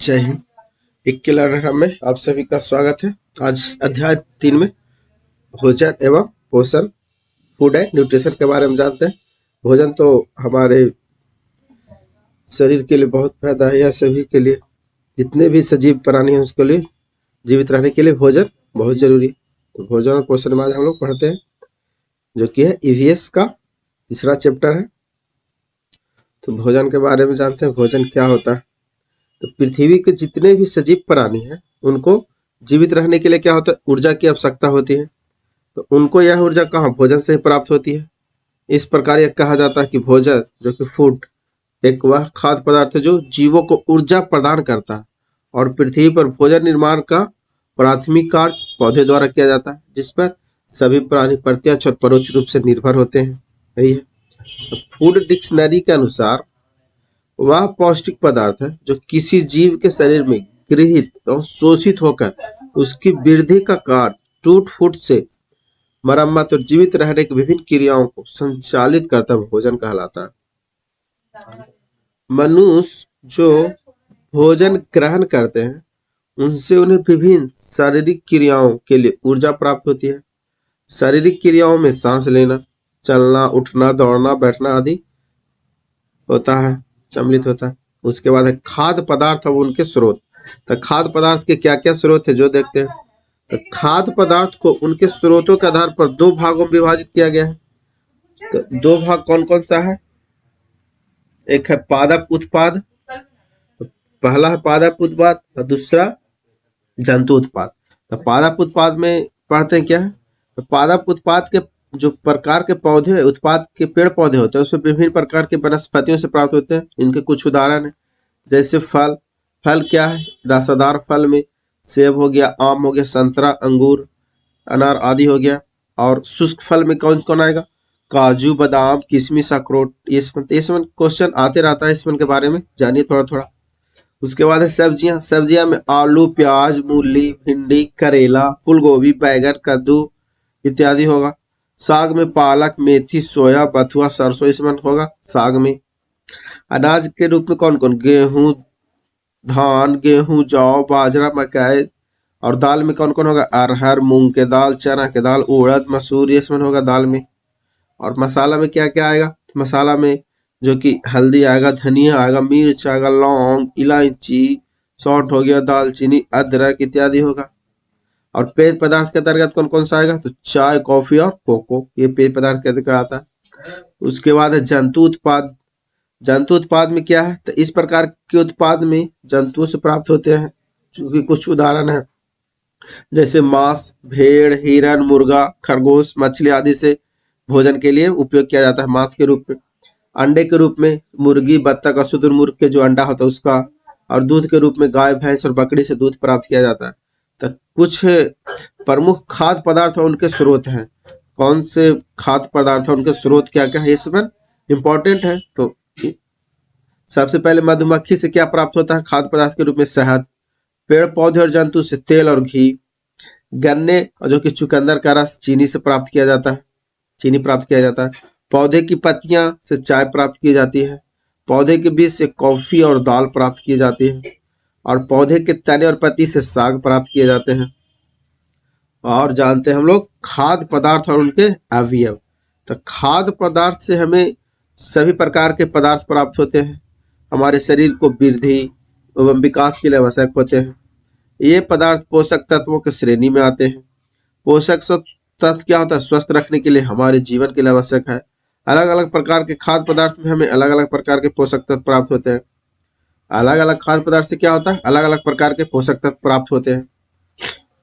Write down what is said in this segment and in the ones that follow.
जय हिंद। 21 लर्नर में आप सभी का स्वागत है। आज अध्याय 3 में भोजन एवं पोषण, फूड एंड न्यूट्रिशन के बारे में जानते हैं। भोजन तो हमारे शरीर के लिए बहुत फायदा है, सभी के लिए, जितने भी सजीव प्राणी हैं उसके लिए जीवित रहने के लिए भोजन बहुत जरूरी है। तो भोजन और पोषण में आज हम लोग पढ़ते हैं, जो कि है ईवीएस का तीसरा चैप्टर है। तो भोजन के बारे में जानते हैं, भोजन क्या होता है। तो पृथ्वी के जितने भी सजीव प्राणी हैं उनको जीवित रहने के लिए क्या होता है, ऊर्जा की आवश्यकता होती है। तो उनको यह ऊर्जा कहाँ, भोजन से ही प्राप्त होती है। इस प्रकार यह कहा जाता है कि भोजन जो कि फूड एक वह खाद्य पदार्थ है जो जीवों को ऊर्जा प्रदान करता है, और पृथ्वी पर भोजन निर्माण का प्राथमिक कार्य पौधे द्वारा किया जाता है, जिस पर सभी प्राणी प्रत्यक्ष और परोक्ष रूप से निर्भर होते हैं। यही है। फूड डिक्शनरी के अनुसार वह पौष्टिक पदार्थ है जो किसी जीव के शरीर में गृहीत और शोषित होकर उसकी वृद्धि का कार्य टूट फूट से मरम्मत और जीवित रहने की विभिन्न क्रियाओं को संचालित करता भोजन कहलाता है। मनुष्य जो भोजन ग्रहण करते हैं उनसे उन्हें विभिन्न शारीरिक क्रियाओं के लिए ऊर्जा प्राप्त होती है। शारीरिक क्रियाओं में सांस लेना, चलना, उठना, दौड़ना, बैठना आदि होता है, सम्मिलित होता है। उसके बाद है खाद्य पदार्थ और उनके स्रोत। तो खाद्य पदार्थ के क्या क्या स्रोत है जो देखते हैं। तो खाद्य पदार्थ को उनके स्रोतों के आधार पर दो भागों में विभाजित किया गया है। तो दो भाग कौन कौन सा है, एक है पादप उत्पाद, पहला है पादप उत्पाद और दूसरा जंतु उत्पाद। तो पादप उत्पाद में पढ़ते हैं क्या है। तो पादप उत्पाद के जो प्रकार के पौधे, उत्पाद के पेड़ पौधे होते हैं उसमें विभिन्न प्रकार के वनस्पतियों से प्राप्त होते हैं। इनके कुछ उदाहरण है, जैसे फल। फल क्या है, रसदार फल में सेब हो गया, आम हो गया, संतरा, अंगूर, अनार आदि हो गया। और शुष्क फल में कौन कौन आएगा, काजू, बादाम, किशमिश, अखरोट। ये सब क्वेश्चन आते रहता है, इसमें के बारे में जानिए थोड़ा थोड़ा। उसके बाद है सब्जियां। सब्जियां में आलू, प्याज, मूली, भिंडी, करेला, फूलगोभी, बैगन, कद्दू इत्यादि होगा। साग में पालक, मेथी, सोया, बथुआ, सरसों इसमें होगा साग में। अनाज के रूप में कौन कौन, गेहूं, धान, गेहूं, जौ, बाजरा, मकई। और दाल में कौन कौन होगा, अरहर, मूंग के दाल, चना के दाल, उड़द, मसूर ये इसमें होगा दाल में। और मसाला में क्या क्या आएगा, मसाला में जो कि हल्दी आएगा, धनिया आएगा, मिर्च आएगा, लौंग, इलायची, सौंठ हो गया, दालचीनी, अदरक इत्यादि होगा। और पेय पदार्थ के अंतर्गत कौन कौन सा आएगा, तो चाय, कॉफी और कोको, ये पेय पदार्थ के अंतर्गत आता है। उसके बाद है जंतु उत्पाद। जंतु उत्पाद में क्या है, तो इस प्रकार के उत्पाद में जंतुओं से प्राप्त होते हैं, क्योंकि कुछ उदाहरण है, जैसे मांस, भेड़, हिरन, मुर्गा, खरगोश, मछली आदि से भोजन के लिए उपयोग किया जाता है मांस के रूप में। अंडे के रूप में मुर्गी, बत्तख और शुतुरमुर्ग के जो अंडा होता है उसका। और दूध के रूप में गाय, भैंस और बकरी से दूध प्राप्त किया जाता है। तो कुछ प्रमुख खाद्य पदार्थ और उनके स्रोत हैं। कौन से खाद्य पदार्थ और उनके स्रोत क्या क्या है, ये सब इंपॉर्टेंट है। तो सबसे पहले मधुमक्खी से क्या प्राप्त होता है खाद्य पदार्थ के रूप में, शहद। पेड़ पौधे और जंतु से तेल और घी। गन्ने और जो कि चुकंदर का रस, चीनी से प्राप्त किया जाता है, चीनी प्राप्त किया जाता है। पौधे की पत्तियां से चाय प्राप्त की जाती है। पौधे के बीज से कॉफी और दाल प्राप्त की जाती है। और पौधे के तने और पत्ती से साग प्राप्त किए जाते हैं। और जानते हैं हम लोग खाद्य पदार्थ और उनके अवयव। तो खाद्य पदार्थ से हमें सभी प्रकार के पदार्थ प्राप्त होते हैं, हमारे शरीर को वृद्धि एवं विकास के लिए आवश्यक होते हैं। ये पदार्थ पोषक तत्वों की श्रेणी में आते हैं। पोषक तत्व क्या होता है, स्वस्थ रखने के लिए हमारे जीवन के लिए आवश्यक है। अलग अलग प्रकार के खाद्य पदार्थ में हमें अलग अलग प्रकार के पोषक तत्व प्राप्त होते हैं। अलग अलग खाद्य पदार्थ से क्या होता है, अलग अलग प्रकार के पोषक तत्व प्राप्त होते हैं।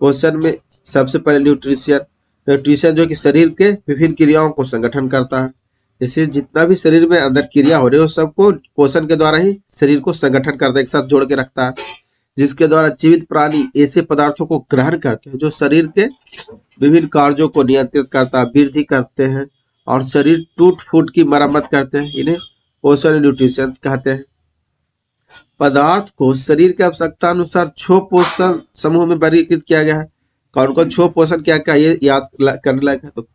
पोषण में सबसे पहले न्यूट्रिशन। न्यूट्रिशन जो कि शरीर के विभिन्न क्रियाओं को संगठन करता है। जैसे जितना भी शरीर में अंदर क्रिया हो रही है सबको पोषण के द्वारा ही शरीर को संगठन करता है, एक साथ जोड़ के रखता है, जिसके द्वारा जीवित प्राणी ऐसे पदार्थों को ग्रहण करते हैं जो शरीर के विभिन्न कार्यों को नियंत्रित करता है, वृद्धि करते हैं और शरीर टूट फूट की मरम्मत करते हैं। इन्हें पोषण न्यूट्रिशन कहते हैं। पदार्थ को शरीर की आवश्यकता अनुसार 6 पोषण समूह में वर्गीकृत किया गया है। कौन कौन 6 पोषण क्या क्या, ये याद करने लायक है। तो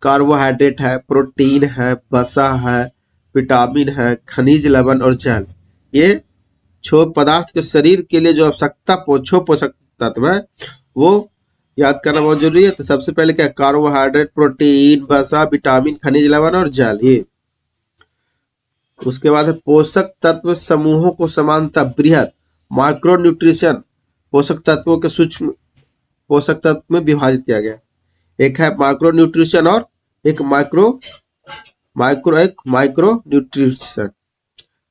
कार्बोहाइड्रेट है, प्रोटीन है, वसा है, विटामिन है, खनिज लवण और जल। ये क्षोभ पदार्थ के शरीर के लिए जो आवश्यकता पोषक तत्व है वो याद करना बहुत जरूरी है। तो सबसे पहले क्या, कार्बोहाइड्रेट, प्रोटीन, वसा, विटामिन, खनिज लवण और जल। ये उसके बाद है पोषक तत्व समूहों को समानता बृहद माइक्रो न्यूट्रिशन पोषक तत्वों के सूक्ष्म पोषक तत्व में विभाजित किया गया। एक है माइक्रो न्यूट्रिशन और एक माइक्रो न्यूट्रिशन।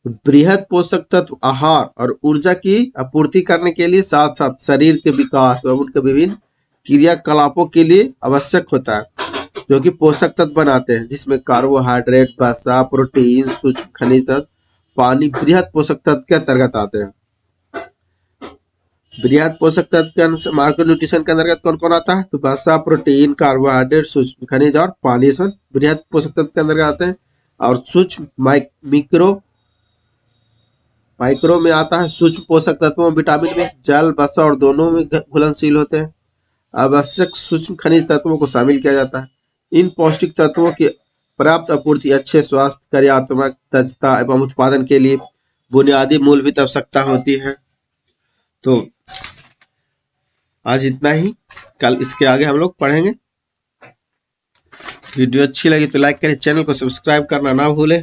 बृहद पोषक तत्व आहार और ऊर्जा की आपूर्ति करने के लिए साथ साथ शरीर के विकास एवं उनके विभिन्न क्रियाकलापों के लिए आवश्यक होता है, जो कि पोषक तत्व बनाते हैं, जिसमें कार्बोहाइड्रेट, वसा, प्रोटीन, सूक्ष्म खनिज तत्व, पानी बृहद पोषक तत्व के अंतर्गत आते हैं। बृहद पोषक तत्व के माइक्रो न्यूट्रिशन के अंतर्गत कौन कौन आता है, तो वसा, प्रोटीन, कार्बोहाइड्रेट, सूक्ष्म खनिज और पानी सब बृहद पोषक तत्व के अंतर्गत आते हैं। और सूक्ष्म माइक्रो में आता है सूक्ष्म पोषक तत्वों विटामिन में जल, वसा और दोनों में घुलनशील होते हैं। आवश्यक सूक्ष्म खनिज तत्वों को शामिल किया जाता है। इन पौष्टिक तत्वों की पर्याप्त आपूर्ति अच्छे स्वास्थ्य, कार्यात्मक दक्षता एवं उत्पादन के लिए बुनियादी मूलभूत आवश्यकता होती है। तो आज इतना ही, कल इसके आगे हम लोग पढ़ेंगे। वीडियो अच्छी लगी तो लाइक करें, चैनल को सब्सक्राइब करना ना भूलें।